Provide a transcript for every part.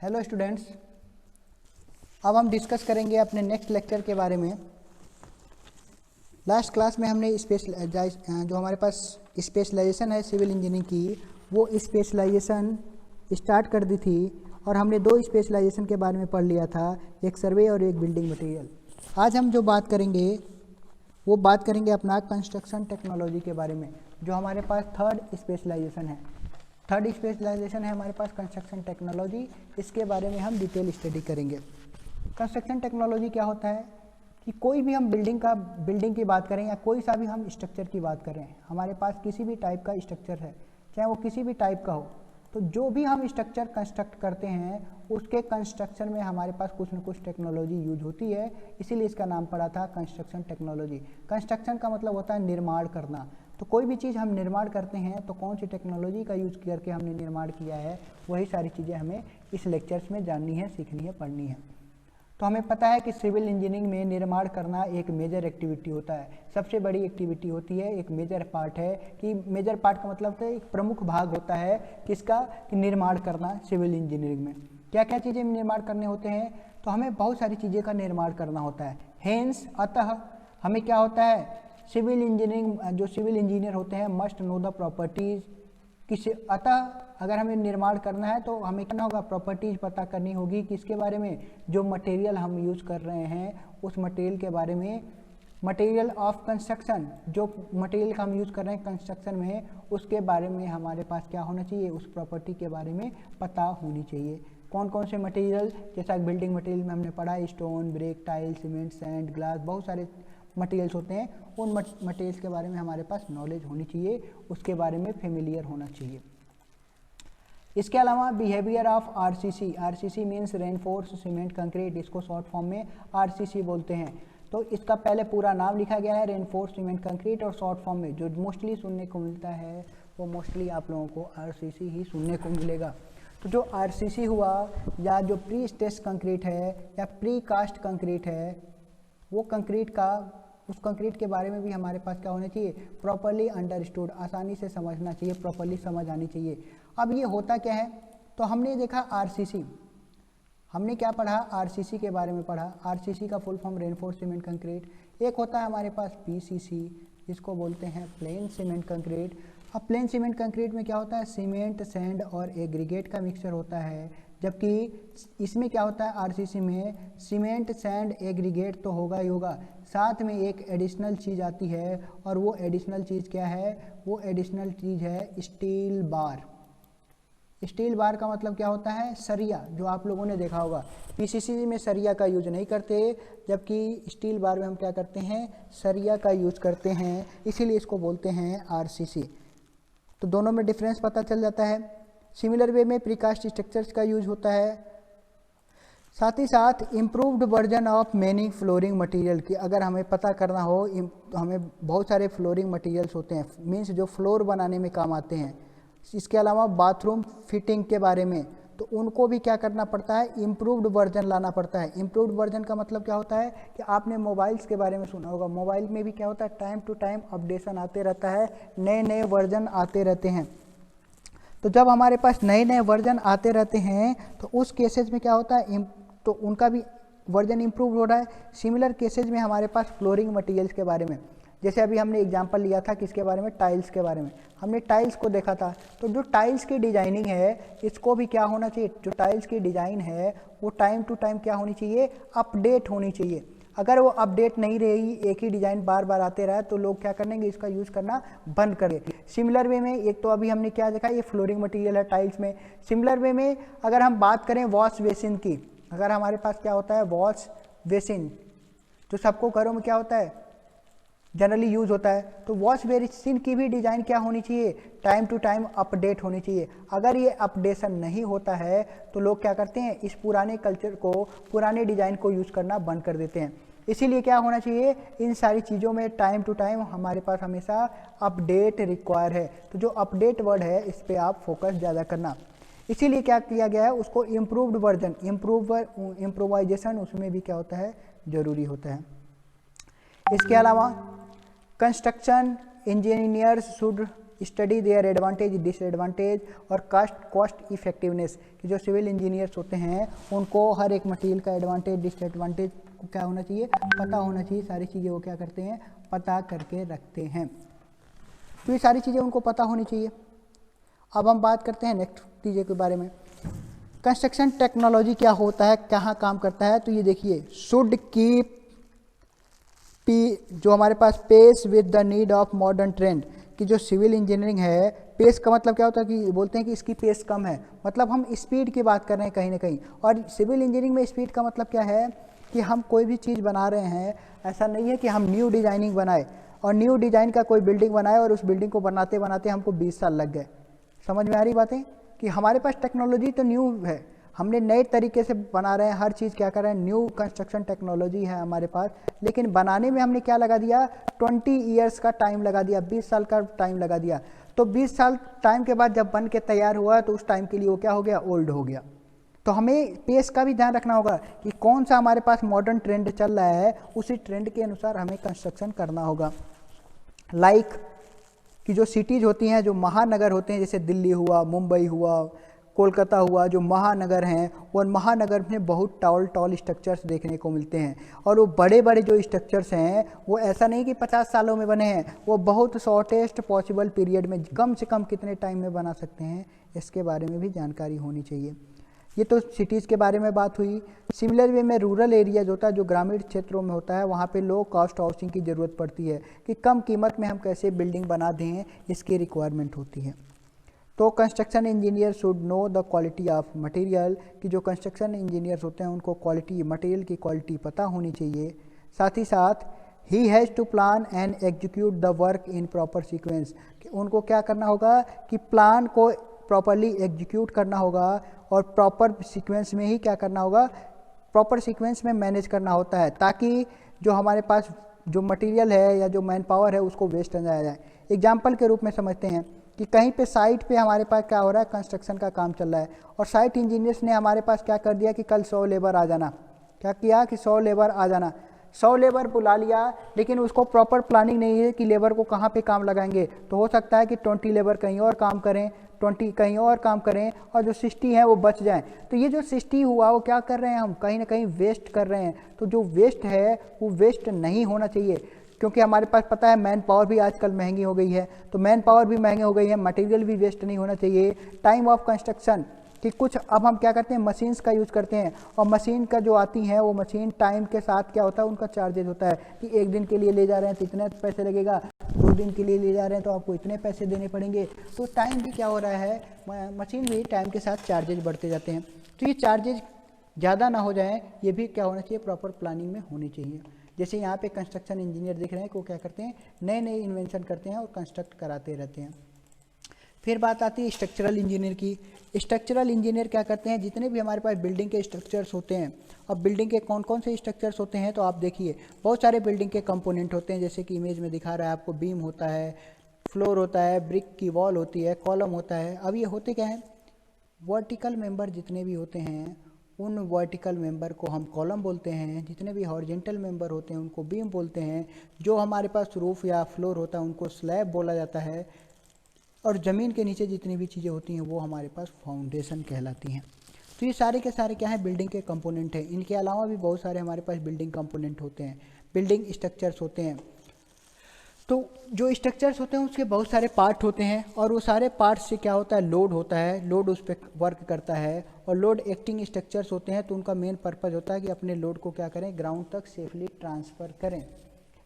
Hello students, अब हम discuss करेंगे अपने नेक्स्ट लेक्चर के बारे में। लास्ट क्लास में हमने जो हमारे पास स्पेशलाइजेशन है सिविल इंजीनियरिंग की, वो स्पेशलाइजेशन स्टार्ट कर दी थी और हमने दो स्पेशलाइजेशन के बारे में पढ़ लिया था, एक सर्वे और एक बिल्डिंग मटेरियल। आज हम जो बात करेंगे वो बात करेंगे अपना कंस्ट्रक्शन टेक्नोलॉजी के बारे में, जो हमारे पास थर्ड स्पेशलाइजेशन है। थर्ड स्पेशलाइजेशन है हमारे पास कंस्ट्रक्शन टेक्नोलॉजी। इसके बारे में हम डिटेल स्टडी करेंगे। कंस्ट्रक्शन टेक्नोलॉजी क्या होता है कि कोई भी हम बिल्डिंग की बात करें या कोई सा भी हम स्ट्रक्चर की बात करें, हमारे पास किसी भी टाइप का स्ट्रक्चर है, चाहे वो किसी भी टाइप का हो, तो जो भी हम स्ट्रक्चर कंस्ट्रक्ट करते हैं उसके कंस्ट्रक्शन में हमारे पास कुछ न कुछ टेक्नोलॉजी यूज होती है, इसीलिए इसका नाम पड़ा था कंस्ट्रक्शन टेक्नोलॉजी। कंस्ट्रक्शन का मतलब होता है निर्माण करना। तो कोई भी चीज़ हम निर्माण करते हैं तो कौन सी टेक्नोलॉजी का यूज करके हमने निर्माण किया है, वही सारी चीज़ें हमें इस लेक्चर्स में जाननी है, सीखनी है, पढ़नी है। तो हमें पता है कि सिविल इंजीनियरिंग में निर्माण करना एक मेजर एक्टिविटी होता है, सबसे बड़ी एक्टिविटी होती है, एक मेजर पार्ट है। कि मेजर पार्ट का मतलब है एक प्रमुख भाग होता है किसका, कि निर्माण करना। सिविल इंजीनियरिंग में क्या क्या चीज़ें निर्माण करने होते हैं, तो हमें बहुत सारी चीज़ें का निर्माण करना होता है। हेंस अतः हमें क्या होता है, सिविल इंजीनियरिंग जो सिविल इंजीनियर होते हैं मस्ट नो द प्रॉपर्टीज़। अतः अगर हमें निर्माण करना है तो हमें क्या होगा, प्रॉपर्टीज पता करनी होगी। किसके बारे में, जो मटेरियल हम यूज कर रहे हैं उस मटेरियल के बारे में। मटेरियल ऑफ कंस्ट्रक्शन, जो मटेरियल का हम यूज कर रहे हैं कंस्ट्रक्शन में, उसके बारे में हमारे पास क्या होना चाहिए, उस प्रॉपर्टी के बारे में पता होनी चाहिए। कौन कौन से मटेरियल, जैसा बिल्डिंग मटेरियल में हमने पढ़ा, stone, brick, tile, cement, sand, glass, बहुत सारे मटेरियल्स होते हैं। उन मटेरियल्स के बारे में हमारे पास नॉलेज होनी चाहिए, उसके बारे में फेमिलियर होना चाहिए। इसके अलावा behaviour of RCC, RCC means reinforce cement concrete, इसको शॉर्ट फॉर्म में आरसीसी बोलते हैं। तो इसका पहले पूरा नाम लिखा गया है रेनफोर्स सीमेंट कंक्रीट, और शॉर्ट फॉर्म में जो मोस्टली सुनने को मिलता है वो मोस्टली आप लोगों को आरसीसी ही सुनने को मिलेगा। तो जो आरसीसी हुआ, या जो प्री स्ट्रेस्ड कंक्रीट है या प्री कास्ट कंक्रीट है, वो कंक्रीट का, उस कंक्रीट के बारे में भी हमारे पास क्या होना चाहिए, प्रॉपरली अंडरस्टूड, आसानी से समझना चाहिए, प्रॉपरली समझ आनी चाहिए। अब ये होता क्या है, तो हमने देखा आरसीसी, हमने क्या पढ़ा, आरसीसी के बारे में पढ़ा। आरसीसी का full form reinforce cement concrete. एक होता है हमारे पास पीसीसी, जिसको बोलते हैं प्लेन सीमेंट कंक्रीट। अब प्लेन सीमेंट कंक्रीट में क्या होता है, सीमेंट, सैंड और एग्रीगेट का मिक्सचर होता है, जबकि इसमें क्या होता है, आरसीसी में सीमेंट, सैंड, एग्रीगेट तो होगा ही होगा, साथ में एक एडिशनल चीज़ आती है, और वो एडिशनल चीज़ क्या है, वो एडिशनल चीज़ है स्टील बार। स्टील बार का मतलब क्या होता है, सरिया, जो आप लोगों ने देखा होगा। पीसीसी में सरिया का यूज नहीं करते, जबकि स्टील बार में हम क्या करते हैं, सरिया का यूज करते हैं, इसीलिए इसको बोलते हैं आरसीसी। तो दोनों में डिफरेंस पता चल जाता है। सिमिलर वे में प्रीकास्ट स्ट्रक्चर्स का यूज होता है। साथ ही साथ improved version of many flooring material की अगर हमें पता करना हो, तो हमें बहुत सारे फ्लोरिंग मटेरियल्स होते हैं, मीन्स जो फ्लोर बनाने में काम आते हैं। इसके अलावा बाथरूम फिटिंग के बारे में, तो उनको भी क्या करना पड़ता है, इम्प्रूव्ड वर्जन लाना पड़ता है। इम्प्रूव्ड वर्जन का मतलब क्या होता है, कि आपने मोबाइल्स के बारे में सुना होगा, मोबाइल में भी क्या होता है, टाइम टू टाइम अपडेशन आते रहता है, नए नए वर्जन आते रहते हैं। तो जब हमारे पास नए नए वर्जन आते रहते हैं तो उस केसेज में क्या होता है, तो उनका भी वर्जन इम्प्रूव हो रहा है। सिमिलर केसेज में हमारे पास फ्लोरिंग मटेरियल्स के बारे में, जैसे अभी हमने एग्जांपल लिया था किसके बारे में, टाइल्स के बारे में। हमने टाइल्स को देखा था, तो जो टाइल्स की डिजाइनिंग है, इसको भी क्या होना चाहिए, जो टाइल्स की डिज़ाइन है वो टाइम टू टाइम क्या होनी चाहिए, अपडेट होनी चाहिए। अगर वो अपडेट नहीं रहेगी, एक ही डिज़ाइन बार बार आते रहे, तो लोग क्या करेंगे, इसका यूज़ करना बंद कर देंगे। सिमिलर वे में, एक तो अभी हमने क्या देखा, ये फ्लोरिंग मटेरियल है टाइल्स में। सिमिलर वे में अगर हम बात करें वॉश बेसिन की, अगर हमारे पास क्या होता है, वॉश बेसिन, तो सबको घरों में क्या होता है, जनरली यूज होता है, तो वॉश बेसिन की भी डिज़ाइन क्या होनी चाहिए, टाइम टू टाइम अपडेट होनी चाहिए। अगर ये अपडेशन नहीं होता है तो लोग क्या करते हैं, इस पुराने कल्चर को, पुराने डिज़ाइन को यूज़ करना बंद कर देते हैं। इसीलिए क्या होना चाहिए, इन सारी चीज़ों में टाइम टू टाइम हमारे पास हमेशा अपडेट रिक्वायर है। तो जो अपडेट वर्ड है, इस पर आप फोकस ज़्यादा करना। इसीलिए क्या किया गया है, उसको इम्प्रूव्ड वर्जन, इम्प्रोवाइजेशन उसमें भी क्या होता है, ज़रूरी होता है। इसके अलावा construction engineers should study their advantage disadvantage और कॉस्ट इफेक्टिवनेस, कि जो सिविल इंजीनियर्स होते हैं उनको हर एक मटेरियल का एडवांटेज डिसएडवांटेज को क्या होना चाहिए, पता होना चाहिए। सारी चीज़ें वो क्या करते हैं, पता करके रखते हैं। तो ये सारी चीज़ें उनको पता होनी चाहिए। अब हम बात करते हैं नेक्स्ट चीज़ें के बारे में। कंस्ट्रक्शन टेक्नोलॉजी क्या होता है, कहाँ काम करता है। तो ये देखिए, शुड कीप जो हमारे पास pace with the need of modern trend, कि जो सिविल इंजीनियरिंग है, पेस का मतलब क्या होता है कि बोलते हैं कि इसकी पेस कम है, मतलब हम स्पीड की बात कर रहे हैं कहीं ना कहीं। और सिविल इंजीनियरिंग में स्पीड का मतलब क्या है कि हम कोई भी चीज़ बना रहे हैं, ऐसा नहीं है कि हम न्यू डिजाइनिंग बनाए और न्यू डिजाइन का कोई बिल्डिंग बनाए और उस बिल्डिंग को बनाते बनाते हमको 20 साल लग गए। समझ में आ रही बातें, कि हमारे पास टेक्नोलॉजी तो न्यू है, हमने नए तरीके से बना रहे हैं, हर चीज़ क्या कर रहे हैं, न्यू कंस्ट्रक्शन टेक्नोलॉजी है हमारे पास, लेकिन बनाने में हमने क्या लगा दिया, 20 ईयर्स का टाइम लगा दिया, 20 साल का टाइम लगा दिया। तो 20 साल टाइम के बाद जब बन के तैयार हुआ तो उस टाइम के लिए वो क्या हो गया, ओल्ड हो गया। तो हमें पेस का भी ध्यान रखना होगा कि कौन सा हमारे पास मॉडर्न ट्रेंड चल रहा है, उसी ट्रेंड के अनुसार हमें कंस्ट्रक्शन करना होगा। लाइक कि जो सिटीज़ होती हैं, जो महानगर होते हैं, जैसे दिल्ली हुआ, मुंबई हुआ, कोलकाता हुआ, जो महानगर हैं, वो महानगर में बहुत टॉल स्ट्रक्चर्स देखने को मिलते हैं। और वो बड़े बड़े जो स्ट्रक्चर्स हैं वो ऐसा नहीं कि 50 सालों में बने हैं, वो बहुत शॉर्टेस्ट पॉसिबल पीरियड में कम से कम कितने टाइम में बना सकते हैं, इसके बारे में भी जानकारी होनी चाहिए। ये तो सिटीज़ के बारे में बात हुई। सिमिलर वे में रूरल एरियाज होता है, जो ग्रामीण क्षेत्रों में होता है, वहाँ पे लो कॉस्ट हाउसिंग की ज़रूरत पड़ती है कि कम कीमत में हम कैसे बिल्डिंग बना दें, इसकी रिक्वायरमेंट होती है। तो construction engineer should know the quality of material, कि जो कंस्ट्रक्शन इंजीनियर्स होते हैं उनको क्वालिटी, मटेरियल की क्वालिटी पता होनी चाहिए। साथ ही साथ ही has to plan and execute the work in proper sequence, कि उनको क्या करना होगा कि प्लान को प्रॉपरली एग्जीक्यूट करना होगा और प्रॉपर सीक्वेंस में ही क्या करना होगा, प्रॉपर सीक्वेंस में मैनेज करना होता है, ताकि जो हमारे पास जो मटेरियल है या जो मैन पावर है उसको वेस्ट न जाया जाए। एग्जाम्पल के रूप में समझते हैं कि कहीं पे साइट पे हमारे पास क्या हो रहा है, कंस्ट्रक्शन का काम चल रहा है और साइट इंजीनियर्स ने हमारे पास क्या कर दिया कि कल 100 लेबर आ जाना, क्या किया कि 100 लेबर आ जाना, 100 लेबर बुला लिया, लेकिन उसको प्रॉपर प्लानिंग नहीं है कि लेबर को कहाँ पे काम लगाएंगे। तो हो सकता है कि 20 लेबर कहीं और काम करें, 20 कहीं और काम करें और जो 60 है वो बच जाएं। तो ये जो 60 हुआ वो क्या कर रहे हैं, हम कहीं ना कहीं वेस्ट कर रहे हैं। तो जो वेस्ट है वो वेस्ट नहीं होना चाहिए, क्योंकि हमारे पास पता है मैन पावर भी आजकल महंगी हो गई है, तो मैन पावर भी महंगी हो गई है, मटेरियल भी वेस्ट नहीं होना चाहिए। टाइम ऑफ कंस्ट्रक्शन, कि कुछ अब हम क्या करते हैं, मशीन्स का यूज़ करते हैं और मशीन का जो आती हैं वो मशीन टाइम के साथ क्या होता है, उनका चार्जेज होता है कि एक दिन के लिए ले जा रहे हैं तो इतने पैसे लगेगा, 2 दिन के लिए ले जा रहे हैं तो आपको इतने पैसे देने पड़ेंगे। तो टाइम भी क्या हो रहा है, मशीन भी टाइम के साथ चार्जेज बढ़ते जाते हैं। तो ये चार्जेज ज़्यादा ना हो जाएँ, ये भी क्या होना चाहिए, प्रॉपर प्लानिंग में होनी चाहिए। जैसे यहाँ पे कंस्ट्रक्शन इंजीनियर दिख रहे हैं, वो क्या करते हैं, नए नए इन्वेंशन करते हैं और कंस्ट्रक्ट कराते रहते हैं। फिर बात आती है स्ट्रक्चरल इंजीनियर की। स्ट्रक्चरल इंजीनियर क्या करते हैं, जितने भी हमारे पास बिल्डिंग के स्ट्रक्चर्स होते हैं, अब बिल्डिंग के कौन कौन से स्ट्रक्चर्स होते हैं, तो आप देखिए बहुत सारे बिल्डिंग के कंपोनेंट होते हैं, जैसे कि इमेज में दिखा रहा है आपको, बीम होता है, फ्लोर होता है, ब्रिक की वॉल होती है, कॉलम होता है। अब ये होते क्या हैं, वर्टिकल मेंबर जितने भी होते हैं उन वर्टिकल मेंबर को हम कॉलम बोलते हैं, जितने भी हॉरिजेंटल मेंबर होते हैं उनको बीम बोलते हैं, जो हमारे पास रूफ या फ्लोर होता है उनको स्लैब बोला जाता है, और ज़मीन के नीचे जितनी भी चीज़ें होती हैं वो हमारे पास फाउंडेशन कहलाती हैं। तो ये सारे के सारे क्या है, बिल्डिंग के कंपोनेंट हैं। इनके अलावा भी बहुत सारे हमारे पास बिल्डिंग कंपोनेंट होते हैं, बिल्डिंग स्ट्रक्चर्स होते हैं। तो जो स्ट्रक्चर्स होते हैं उसके बहुत सारे पार्ट होते हैं और वो सारे पार्ट्स से क्या होता है, लोड होता है, लोड उस पर वर्क करता है और लोड एक्टिंग स्ट्रक्चर्स होते हैं। तो उनका मेन पर्पज़ होता है कि अपने लोड को क्या करें, ग्राउंड तक सेफली ट्रांसफ़र करें।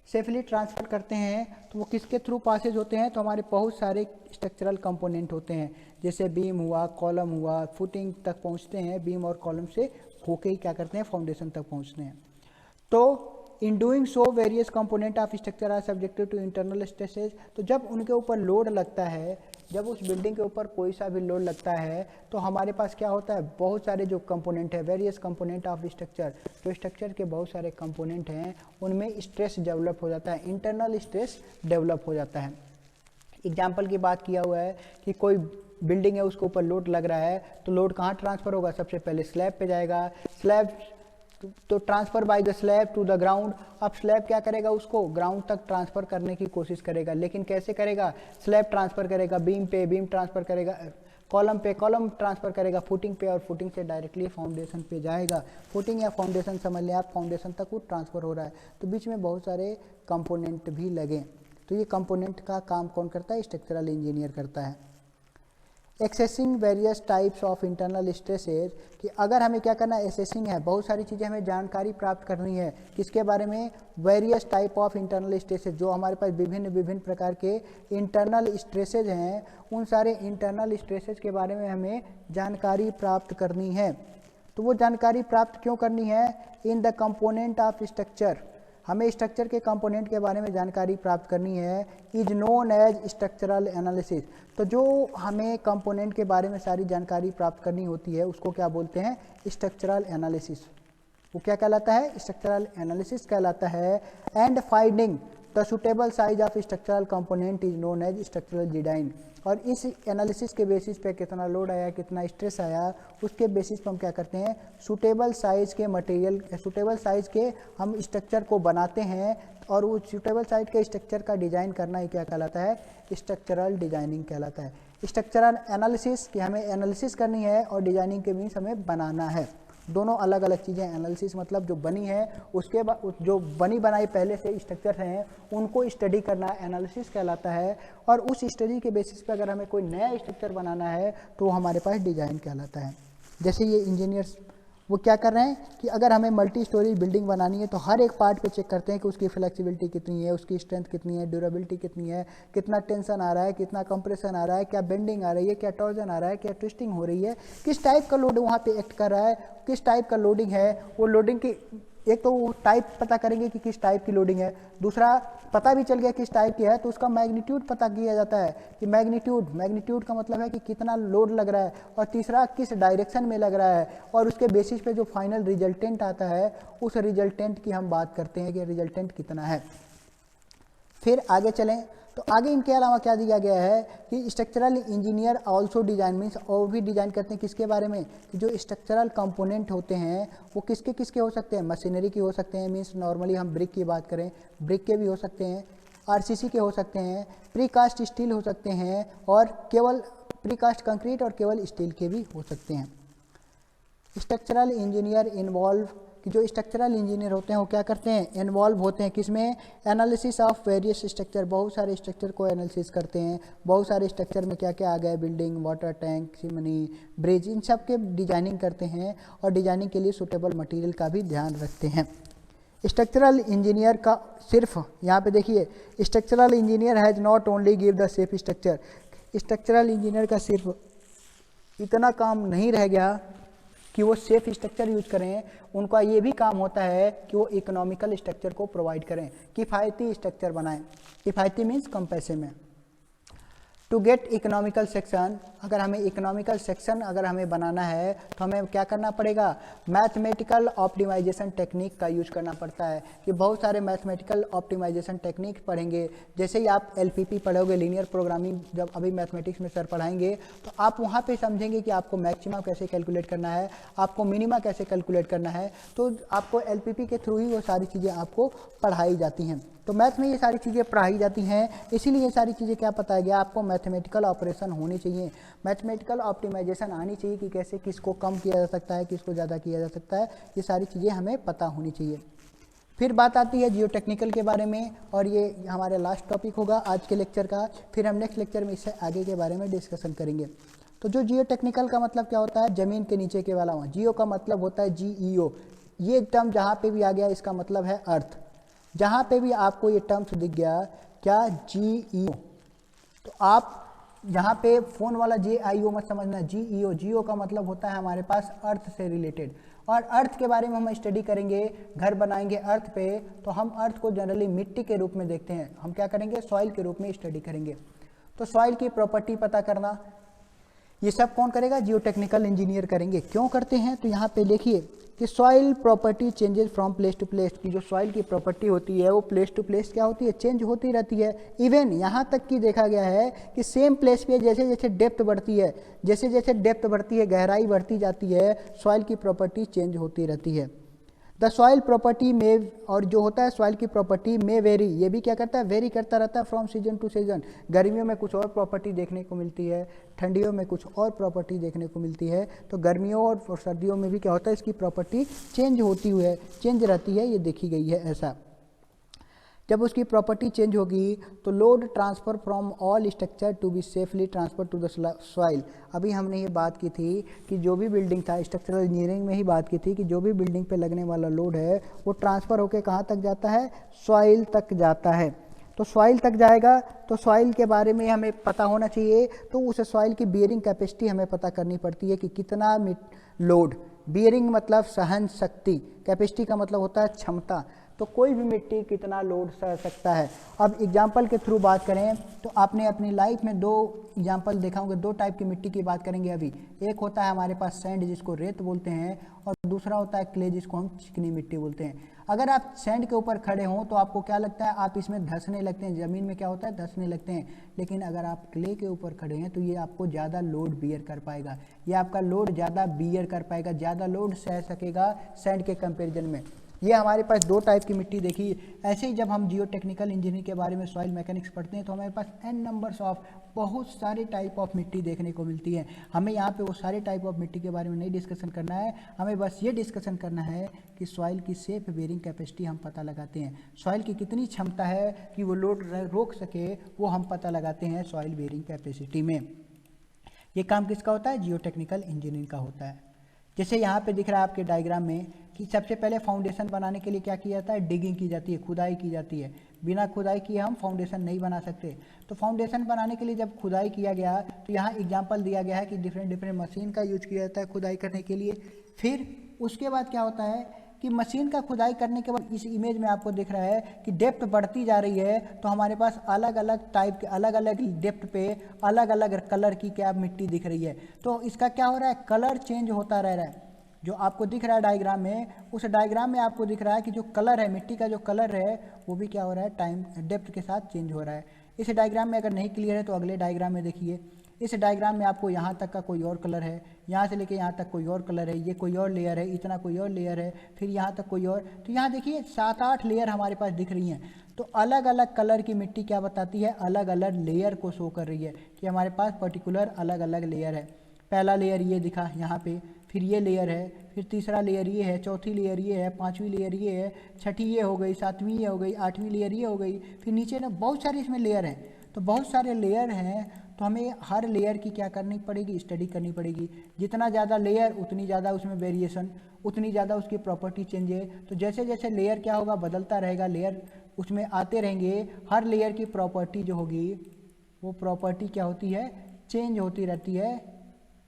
सेफली ट्रांसफ़र करते हैं तो वो किसके थ्रू पासेज होते हैं, तो हमारे बहुत सारे स्ट्रक्चरल कंपोनेंट होते हैं, जैसे बीम हुआ, कॉलम हुआ, फुटिंग तक पहुंचते हैं, बीम और कॉलम से होके ही क्या करते हैं, फाउंडेशन तक पहुंचते हैं। तो in doing so various component of structure are subjected to internal stresses. तो जब उनके ऊपर लोड लगता है, जब उस बिल्डिंग के ऊपर कोई सा भी लोड लगता है तो हमारे पास क्या होता है, बहुत सारे जो कंपोनेंट है, वेरियस कंपोनेंट ऑफ स्ट्रक्चर, जो स्ट्रक्चर के बहुत सारे कंपोनेंट हैं उनमें स्ट्रेस डेवलप हो जाता है, इंटरनल स्ट्रेस डेवलप हो जाता है। एग्जाम्पल की बात किया हुआ है कि कोई बिल्डिंग है उसके ऊपर लोड लग रहा है, तो लोड कहाँ ट्रांसफ़र होगा, सबसे पहले स्लैब पे जाएगा, स्लैब तो transfer by the slab to the ground, अब स्लैब क्या करेगा, उसको ग्राउंड तक ट्रांसफ़र करने की कोशिश करेगा, लेकिन कैसे करेगा, स्लैब ट्रांसफ़र करेगा बीम पे, बीम ट्रांसफ़र करेगा कॉलम पे, कॉलम ट्रांसफ़र करेगा फुटिंग पे, और फुटिंग से डायरेक्टली फाउंडेशन पे जाएगा। फुटिंग या फाउंडेशन समझ लें आप, फाउंडेशन तक वो ट्रांसफ़र हो रहा है। तो बीच में बहुत सारे कंपोनेंट भी लगे। तो ये कंपोनेंट का काम कौन करता है, स्ट्रक्चरल इंजीनियर करता है। Accessing various types of internal stresses, कि अगर हमें क्या करना है, एसेसिंग है, बहुत सारी चीज़ें हमें जानकारी प्राप्त करनी है, किसके बारे में, various type of internal stresses, जो हमारे पास विभिन्न विभिन्न प्रकार के इंटरनल स्ट्रेसेज हैं, उन सारे इंटरनल स्ट्रेसेज के बारे में हमें जानकारी प्राप्त करनी है। तो वो जानकारी प्राप्त क्यों करनी है, in the component of structure, हमें स्ट्रक्चर के कंपोनेंट के बारे में जानकारी प्राप्त करनी है, is known as structural analysis. तो जो हमें कंपोनेंट के बारे में सारी जानकारी प्राप्त करनी होती है उसको क्या बोलते हैं, स्ट्रक्चरल एनालिसिस। वो क्या कहलाता है, स्ट्रक्चरल एनालिसिस कहलाता है। And finding the suitable size of structural component is known as structural design, और इस एनालिसिस के बेसिस पे कितना लोड आया, कितना स्ट्रेस आया, उसके बेसिस पे हम क्या करते हैं, सूटेबल साइज के मटेरियल, सूटेबल साइज के हम स्ट्रक्चर को बनाते हैं, और वो सूटेबल साइज के स्ट्रक्चर का डिज़ाइन करना ही क्या कहलाता है, स्ट्रक्चरल डिजाइनिंग कहलाता है। स्ट्रक्चरल एनालिसिस कि हमें एनालिसिस करनी है, और डिजाइनिंग के मीन्स हमें बनाना है, दोनों अलग अलग चीज़ें। एनालिसिस मतलब जो बनी है, उसके बाद जो बनी बनाई पहले से स्ट्रक्चर हैं उनको स्टडी करना एनालिसिस कहलाता है, और उस स्टडी के बेसिस पे अगर हमें कोई नया स्ट्रक्चर बनाना है तो हमारे पास डिज़ाइन कहलाता है। जैसे ये इंजीनियर्स वो क्या कर रहे हैं कि अगर हमें मल्टी स्टोरी बिल्डिंग बनानी है तो हर एक पार्ट पे चेक करते हैं कि उसकी फ्लेक्सिबिलिटी कितनी है, उसकी स्ट्रेंथ कितनी है, ड्यूरेबिलिटी कितनी है, कितना टेंशन आ रहा है, कितना कंप्रेशन आ रहा है, क्या बेंडिंग आ रही है, क्या टॉर्जन आ रहा है, क्या ट्विस्टिंग हो रही है, किस टाइप का लोड वहाँ पे एक्ट कर रहा है, किस टाइप का लोडिंग है। वो लोडिंग की एक तो वो टाइप पता करेंगे कि किस टाइप की लोडिंग है, दूसरा पता भी चल गया किस टाइप की है तो उसका मैग्नीट्यूड पता किया जाता है कि मैग्नीट्यूड का मतलब है कि कितना लोड लग रहा है, और तीसरा किस डायरेक्शन में लग रहा है, और उसके बेसिस पे जो फाइनल रिजल्टेंट आता है उस रिजल्टेंट की हम बात करते हैं कि रिजल्टेंट कितना है। फिर आगे चलें तो आगे इनके अलावा क्या दिया गया है कि structural engineer also design means और भी डिजाइन करते हैं किसके बारे में, कि जो स्ट्रक्चरल कंपोनेंट होते हैं वो किसके किसके हो सकते हैं, मशीनरी के हो सकते हैं, मीन्स नॉर्मली हम ब्रिक की बात करें ब्रिक के भी हो सकते हैं, आरसीसी के हो सकते हैं, प्रीकास्ट स्टील हो सकते हैं, और केवल प्रीकास्ट कंक्रीट और केवल स्टील के भी हो सकते हैं। स्ट्रक्चरल इंजीनियर इन्वॉल्व कि जो स्ट्रक्चरल इंजीनियर होते हैं वो क्या करते हैं, इन्वॉल्व होते हैं किसमें, एनालिसिस ऑफ वेरियस स्ट्रक्चर, बहुत सारे स्ट्रक्चर को एनालिसिस करते हैं। बहुत सारे स्ट्रक्चर में क्या क्या आ गया, building, water tank, chimney, bridge, इन सब के डिजाइनिंग करते हैं, और डिजाइनिंग के लिए सूटेबल मटेरियल का भी ध्यान रखते हैं। स्ट्रक्चरल इंजीनियर का सिर्फ यहाँ पे देखिए, structural engineer has not only give the safe structure, structural engineer का सिर्फ इतना काम नहीं रह गया कि वो सेफ स्ट्रक्चर यूज करें, उनका ये भी काम होता है कि वो इकोनॉमिकल स्ट्रक्चर को प्रोवाइड करें, किफ़ायती स्ट्रक्चर बनाएं। किफ़ायती मीन्स कम पैसे में। टू गेट इकोनॉमिकल सेक्शन, अगर हमें इकोनॉमिकल सेक्शन अगर हमें बनाना है तो हमें क्या करना पड़ेगा, मैथमेटिकल ऑप्टिमाइजेशन टेक्निक का यूज करना पड़ता है। कि बहुत सारे मैथमेटिकल ऑप्टिमाइजेशन टेक्निक पढ़ेंगे, जैसे ही आप एलपीपी पढ़ोगे, लीनियर प्रोग्रामिंग, जब अभी मैथमेटिक्स में सर पढ़ाएंगे तो आप वहाँ पे समझेंगे कि आपको मैक्सिमा कैसे कैलकुलेट करना है, आपको मिनिमा कैसे कैलकुलेट करना है, तो आपको एलपीपी के थ्रू ही वो सारी चीज़ें आपको पढ़ाई जाती हैं। तो मैथ में ये सारी चीज़ें पढ़ाई जाती हैं, इसीलिए ये सारी चीज़ें क्या पता है गया आपको, मैथमेटिकल ऑपरेशन होनी चाहिए, मैथमेटिकल ऑप्टिमाइजेशन आनी चाहिए कि कैसे किसको कम किया जा सकता है, किसको ज़्यादा किया जा सकता है, ये सारी चीज़ें हमें पता होनी चाहिए। फिर बात आती है जियो टेक्निकल के बारे में, और ये हमारा लास्ट टॉपिक होगा आज के लेक्चर का। फिर हम नेक्स्ट लेक्चर में इससे आगे के बारे में डिस्कशन करेंगे। तो जो जियो टेक्निकल का मतलब क्या होता है, ज़मीन के नीचे के वाला वहाँ, जियो का मतलब होता है GEO, ये टर्म जहाँ पे भी आ गया इसका मतलब है अर्थ। जहाँ पे भी आपको ये टर्म्स दिख गया क्या, GEO, तो आप यहाँ पे फ़ोन वाला JIO मत समझना, GEO का मतलब होता है हमारे पास अर्थ से रिलेटेड। और अर्थ के बारे में हम स्टडी करेंगे, घर बनाएंगे अर्थ पे, तो हम अर्थ को जनरली मिट्टी के रूप में देखते हैं, हम क्या करेंगे, सॉइल के रूप में स्टडी करेंगे। तो सॉइल की प्रॉपर्टी पता करना, ये सब कौन करेगा, जियो टेक्निकल इंजीनियर करेंगे। क्यों करते हैं, तो यहाँ पे देखिए कि soil property changes from place to place, की जो सॉइल की प्रॉपर्टी होती है वो प्लेस टू प्लेस क्या होती है, चेंज होती रहती है। इवन यहाँ तक कि देखा गया है कि सेम प्लेस पे जैसे जैसे डेप्थ बढ़ती है, जैसे जैसे डेप्थ बढ़ती है, गहराई बढ़ती जाती है, सॉइल की प्रॉपर्टी चेंज होती रहती है। द सॉइल प्रॉपर्टी में, और जो होता है सॉइल की प्रॉपर्टी में वेरी, ये भी क्या करता है, वेरी करता रहता है फ्रॉम सीजन टू सीजन। गर्मियों में कुछ और प्रॉपर्टी देखने को मिलती है, ठंडियों में कुछ और प्रॉपर्टी देखने को मिलती है। तो गर्मियों और सर्दियों में भी क्या होता है, इसकी प्रॉपर्टी चेंज होती हुई है, चेंज रहती है, ये देखी गई है ऐसा। जब उसकी प्रॉपर्टी चेंज होगी तो load transfer from all structure to be safely transfer to the soil. अभी हमने ये बात की थी कि जो भी बिल्डिंग था, स्ट्रक्चरल इंजीनियरिंग में ही बात की थी कि जो भी बिल्डिंग पे लगने वाला लोड है वो ट्रांसफ़र होकर कहाँ तक जाता है, सॉइल तक जाता है। तो सॉइल तक जाएगा तो सॉइल के बारे में हमें पता होना चाहिए। तो उस सॉइल की बियरिंग कैपेसिटी हमें पता करनी पड़ती है कि कितना लोड, बियरिंग मतलब सहन शक्ति, कैपेसिटी का मतलब होता है क्षमता, तो कोई भी मिट्टी कितना लोड सह सकता है। अब एग्जाम्पल के थ्रू बात करें तो आपने अपनी लाइफ में दो एग्जाम्पल देखा होंगे, दो टाइप की मिट्टी की बात करेंगे अभी। एक होता है हमारे पास सैंड जिसको रेत बोलते हैं, और दूसरा होता है क्ले जिसको हम चिकनी मिट्टी बोलते हैं। अगर आप सैंड के ऊपर खड़े हों तो आपको क्या लगता है, आप इसमें धंसने लगते हैं, ज़मीन में क्या होता है, धंसने लगते हैं। लेकिन अगर आप क्ले के ऊपर खड़े हैं तो ये आपको ज़्यादा लोड बियर कर पाएगा, ये आपका लोड ज़्यादा बियर कर पाएगा, ज़्यादा लोड सह सकेगा सैंड के कंपेरिजन में। ये हमारे पास दो टाइप की मिट्टी देखी। ऐसे ही जब हम जियो टेक्निकल इंजीनियरिंग के बारे में, सॉइल मैकेनिक्स पढ़ते हैं तो हमारे पास एन नंबर्स ऑफ बहुत सारे टाइप ऑफ मिट्टी देखने को मिलती है। हमें यहाँ पे वो सारे टाइप ऑफ मिट्टी के बारे में नहीं डिस्कशन करना है, हमें बस ये डिस्कशन करना है कि सॉइल की सेफ बेयरिंग कैपेसिटी हम पता लगाते हैं, सॉइल की कितनी क्षमता है कि वो लोड रोक सके, वो हम पता लगाते हैं सॉइल बेयरिंग कैपेसिटी में। ये काम किसका होता है, जियो टेक्निकल इंजीनियरिंग का होता है। जैसे यहाँ पे दिख रहा है आपके डायग्राम में कि सबसे पहले फाउंडेशन बनाने के लिए क्या किया जाता है, डिगिंग की जाती है, खुदाई की जाती है। बिना खुदाई किए हम फाउंडेशन नहीं बना सकते। तो फाउंडेशन बनाने के लिए जब खुदाई किया गया तो यहाँ एग्जांपल दिया गया है कि डिफरेंट मशीन का यूज किया जाता है खुदाई करने के लिए। फिर उसके बाद क्या होता है कि मशीन का खुदाई करने के बाद इस इमेज में आपको दिख रहा है कि डेप्थ बढ़ती जा रही है, तो हमारे पास अलग अलग टाइप के, अलग अलग डेप्थ पे अलग अलग कलर की क्या मिट्टी दिख रही है। तो इसका क्या हो रहा है, कलर चेंज होता रह रहा है। जो आपको दिख रहा है डायग्राम में, उस डायग्राम में आपको दिख रहा है कि जो कलर है, मिट्टी का जो कलर है वो भी क्या हो रहा है, टाइम डेप्थ के साथ चेंज हो रहा है। इस डायग्राम में अगर नहीं क्लियर है तो अगले डायग्राम में देखिए। इस डायग्राम में आपको यहाँ तक का कोई और कलर है, यहाँ से लेके यहाँ तक कोई और कलर है, ये कोई और लेयर है, इतना कोई और लेयर है, फिर यहाँ तक कोई और। तो यहाँ देखिए 7-8 लेयर हमारे पास दिख रही हैं। तो अलग अलग कलर की मिट्टी क्या बताती है, अलग अलग लेयर को शो कर रही है कि हमारे पास पर्टिकुलर अलग अलग लेयर है। पहला लेयर ये दिखा यहाँ पे, फिर ये लेयर है, फिर तीसरा लेयर ये है, चौथी लेयर ये है, पांचवी लेयर ये है, छठी ये हो गई, सातवीं ये हो गई, आठवीं लेयर ये हो गई, फिर नीचे ना बहुत सारे इसमें लेयर हैं। तो बहुत सारे लेयर हैं तो हमें हर लेयर की क्या करनी पड़ेगी, स्टडी करनी पड़ेगी। जितना ज़्यादा लेयर उतनी ज़्यादा उसमें वेरिएशन, उतनी ज़्यादा उसकी प्रॉपर्टी चेंज है। तो जैसे जैसे लेयर क्या होगा, बदलता रहेगा, लेयर उसमें आते रहेंगे, हर लेयर की प्रॉपर्टी जो होगी वो प्रॉपर्टी क्या होती है, चेंज होती रहती है,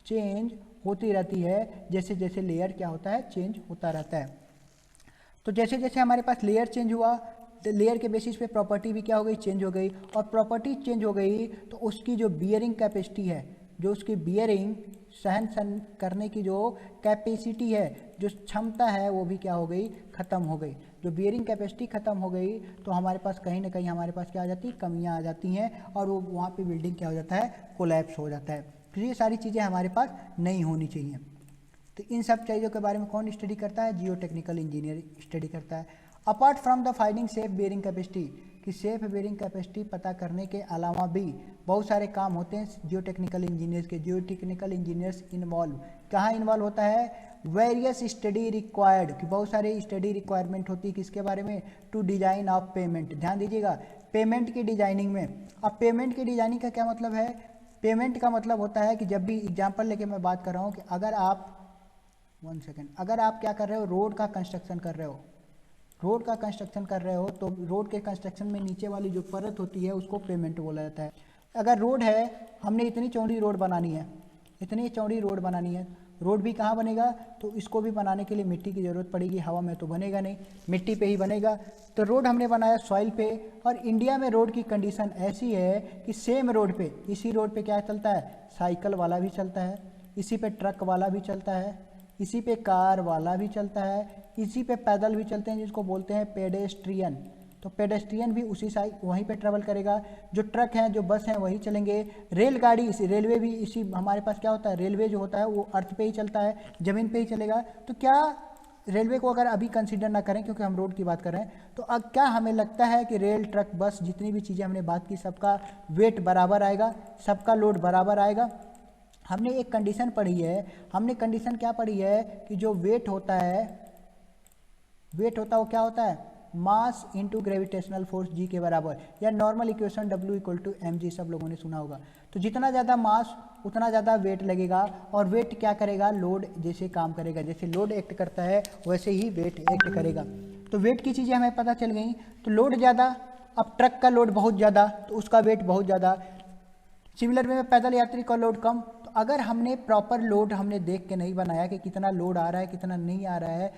चेंज होती रहती है। जैसे जैसे लेयर क्या होता है, चेंज होता रहता है। तो जैसे जैसे हमारे पास लेयर चेंज हुआ, लेयर के बेसिस पे प्रॉपर्टी भी क्या हो गई, चेंज हो गई। और प्रॉपर्टी चेंज हो गई तो उसकी जो बियरिंग कैपेसिटी है, जो उसकी बियरिंग सहन करने की जो कैपेसिटी है, जो क्षमता है, वो भी क्या हो गई, ख़त्म हो गई। जो बियरिंग कैपेसिटी ख़त्म हो गई तो हमारे पास कहीं ना कहीं हमारे पास क्या आ जाती है, कमियां आ जाती हैं, और वो वहाँ पे बिल्डिंग क्या हो जाता है, कोलैप्स हो जाता है। तो ये सारी चीज़ें हमारे पास नहीं होनी चाहिए। तो इन सब चीज़ों के बारे में कौन स्टडी करता है, जियो टेक्निकल इंजीनियर स्टडी करता है। Apart from the finding safe bearing capacity, कि सेफ बेयरिंग कैपेसिटी पता करने के अलावा भी बहुत सारे काम होते हैं जियो टेक्निकल इंजीनियर्स के। जियो टेक्निकल इंजीनियर्स इन्वॉल्व कहाँ इन्वॉल्व होता है, वेरियस स्टडी रिक्वायर्ड, कि बहुत सारे स्टडी रिक्वायरमेंट होती है किसके बारे में, टू डिजाइन ऑफ पेमेंट। ध्यान दीजिएगा, पेमेंट की डिजाइनिंग में। अब पेमेंट की डिजाइनिंग का क्या मतलब है, पेमेंट का मतलब होता है कि जब भी एग्जाम्पल लेके मैं बात कर रहा हूँ कि अगर आप अगर आप क्या कर रहे हो, रोड का कंस्ट्रक्शन कर रहे हो, रोड का कंस्ट्रक्शन कर रहे हो, तो रोड के कंस्ट्रक्शन में नीचे वाली जो परत होती है उसको पेमेंट बोला जाता है। अगर रोड है, हमने इतनी चौड़ी रोड बनानी है, इतनी चौड़ी रोड बनानी है, रोड भी कहाँ बनेगा, तो इसको भी बनाने के लिए मिट्टी की ज़रूरत पड़ेगी, हवा में तो बनेगा नहीं, मिट्टी पे ही बनेगा। तो रोड हमने बनाया सॉइल पे, और इंडिया में रोड की कंडीशन ऐसी है कि सेम रोड पे, इसी रोड पे क्या चलता है, साइकिल वाला भी चलता है, इसी पे ट्रक वाला भी चलता है, इसी पे कार वाला भी चलता है, इसी पे पैदल भी चलते हैं, जिसको बोलते हैं पेडेस्ट्रियन। तो पेडेस्ट्रियन भी उसी साइड वहीं पे ट्रेवल करेगा, जो ट्रक हैं, जो बस हैं, वही चलेंगे। रेलगाड़ी, इसी रेलवे भी इसी, हमारे पास क्या होता है, रेलवे जो होता है वो अर्थ पे ही चलता है, ज़मीन पे ही चलेगा। तो क्या रेलवे को अगर अभी कंसीडर ना करें क्योंकि हम रोड की बात कर रहे हैं, तो अब क्या हमें लगता है कि रेल, ट्रक, बस, जितनी भी चीज़ें हमने बात की, सबका वेट बराबर आएगा, सबका लोड बराबर आएगा? हमने एक कंडीशन पढ़ी है, हमने कंडीशन क्या पढ़ी है कि जो वेट होता है वो क्या होता है, mass into gravitational force g के बराबर, या normal equation W equal to mg, सब लोगों ने सुना होगा। तो जितना ज़्यादा मास उतना ज़्यादा वेट लगेगा, और वेट क्या करेगा, लोड जैसे काम करेगा, जैसे लोड एक्ट करता है वैसे ही वेट एक्ट करेगा। तो वेट की चीज़ें हमें पता चल गई। तो लोड ज़्यादा, अब ट्रक का लोड बहुत ज़्यादा तो उसका वेट बहुत ज़्यादा, सिमिलर वे में पैदल यात्री का लोड कम। तो अगर हमने प्रॉपर लोड हमने देख के नहीं बनाया कि कितना लोड आ रहा है कितना नहीं आ रहा है,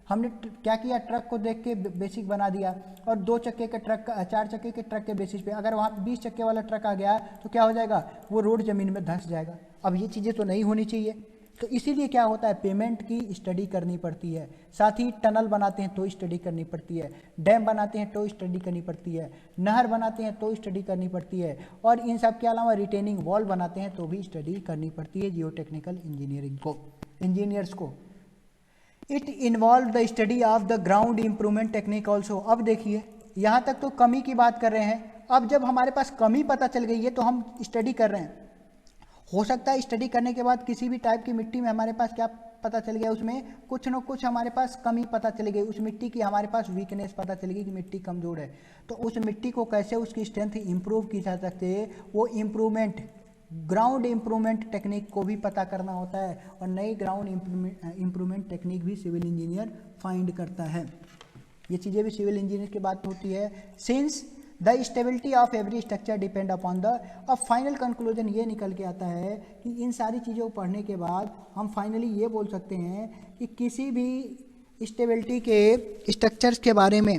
हमने क्या किया, ट्रक को देख के बेसिक बना दिया, और 2 चक्के के ट्रक का 4 चक्के के ट्रक के बेसिस पे अगर वहाँ 20 चक्के वाला ट्रक आ गया तो क्या हो जाएगा, वो रोड ज़मीन में धंस जाएगा। अब ये चीज़ें तो नहीं होनी चाहिए। तो इसीलिए क्या होता है, पेमेंट की स्टडी करनी पड़ती है। साथ ही टनल बनाते हैं तो स्टडी करनी पड़ती है, डैम बनाते हैं तो स्टडी करनी पड़ती है, नहर बनाते हैं तो स्टडी करनी पड़ती है, और इन सब के अलावा रिटेनिंग वॉल बनाते हैं तो भी स्टडी करनी पड़ती है जियोटेक्निकल इंजीनियर्स को। It involve the study of the ground improvement technique also. अब देखिए, यहाँ तक तो कमी की बात कर रहे हैं। अब जब हमारे पास कमी पता चल गई है तो हम स्टडी कर रहे हैं। हो सकता है स्टडी करने के बाद किसी भी टाइप की मिट्टी में हमारे पास क्या पता चल गया, उसमें कुछ न कुछ हमारे पास कमी पता चली गई, उस मिट्टी की हमारे पास वीकनेस पता चल गई कि मिट्टी कमज़ोर है। तो उस मिट्टी को कैसे उसकी स्ट्रेंथ इंप्रूव की जा सकती है, वो इम्प्रूवमेंट, ग्राउंड इम्प्रूवमेंट टेक्निक को भी पता करना होता है, और नई ग्राउंड इम्प्रूवमेंट टेक्निक भी सिविल इंजीनियर फाइंड करता है। ये चीज़ें भी सिविल इंजीनियर की बात होती है। Since the stability of every structure depend upon the, अब फाइनल कंक्लूजन ये निकल के आता है कि इन सारी चीज़ों को पढ़ने के बाद हम फाइनली ये बोल सकते हैं कि किसी भी स्टेबिलिटी के स्ट्रक्चर्स के बारे में,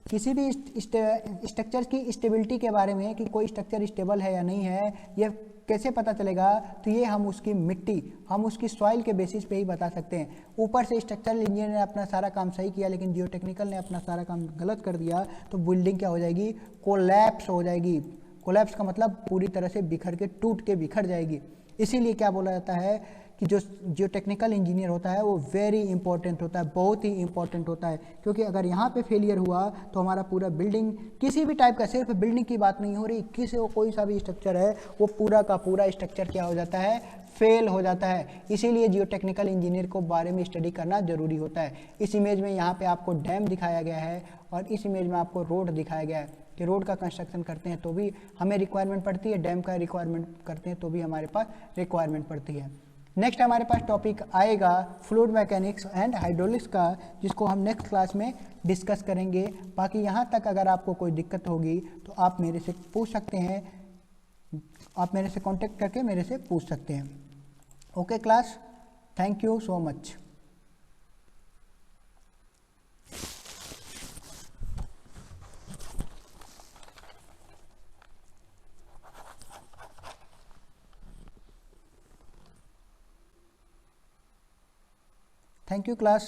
किसी भी स्ट्रक्चर की स्टेबिलिटी के बारे में कि कोई स्ट्रक्चर स्टेबल है या नहीं है, ये कैसे पता चलेगा, तो ये हम उसकी मिट्टी, हम उसकी सॉइल के बेसिस पे ही बता सकते हैं। ऊपर से स्ट्रक्चरल इंजीनियर ने अपना सारा काम सही किया लेकिन जियोटेक्निकल ने अपना सारा काम गलत कर दिया, तो बिल्डिंग क्या हो जाएगी, कोलैप्स हो जाएगी। कोलैप्स का मतलब पूरी तरह से बिखर के, टूट के बिखर जाएगी। इसीलिए क्या बोला जाता है कि जो जियोटेक्निकल इंजीनियर होता है वो वेरी इंपॉर्टेंट होता है, बहुत ही इंपॉर्टेंट होता है, क्योंकि अगर यहाँ पे फेलियर हुआ तो हमारा पूरा बिल्डिंग, किसी भी टाइप का, सिर्फ बिल्डिंग की बात नहीं हो रही, किसी को कोई सा भी स्ट्रक्चर है वो पूरा का पूरा स्ट्रक्चर क्या हो जाता है, फेल हो जाता है। इसीलिए जियोटेक्निकल इंजीनियर को बारे में स्टडी करना जरूरी होता है। इस इमेज में यहाँ पे आपको डैम दिखाया गया है और इस इमेज में आपको रोड दिखाया गया है कि रोड का कंस्ट्रक्शन करते हैं तो भी हमें रिक्वायरमेंट पड़ती है, डैम का रिक्वायरमेंट करते हैं तो भी हमारे पास रिक्वायरमेंट पड़ती है। नेक्स्ट हमारे पास टॉपिक आएगा फ्लूइड मैकेनिक्स एंड हाइड्रोलिक्स का, जिसको हम नेक्स्ट क्लास में डिस्कस करेंगे। बाकी यहाँ तक अगर आपको कोई दिक्कत होगी तो आप मेरे से पूछ सकते हैं, आप मेरे से कांटेक्ट करके मेरे से पूछ सकते हैं। Okay class, thank you so much. Thank you class.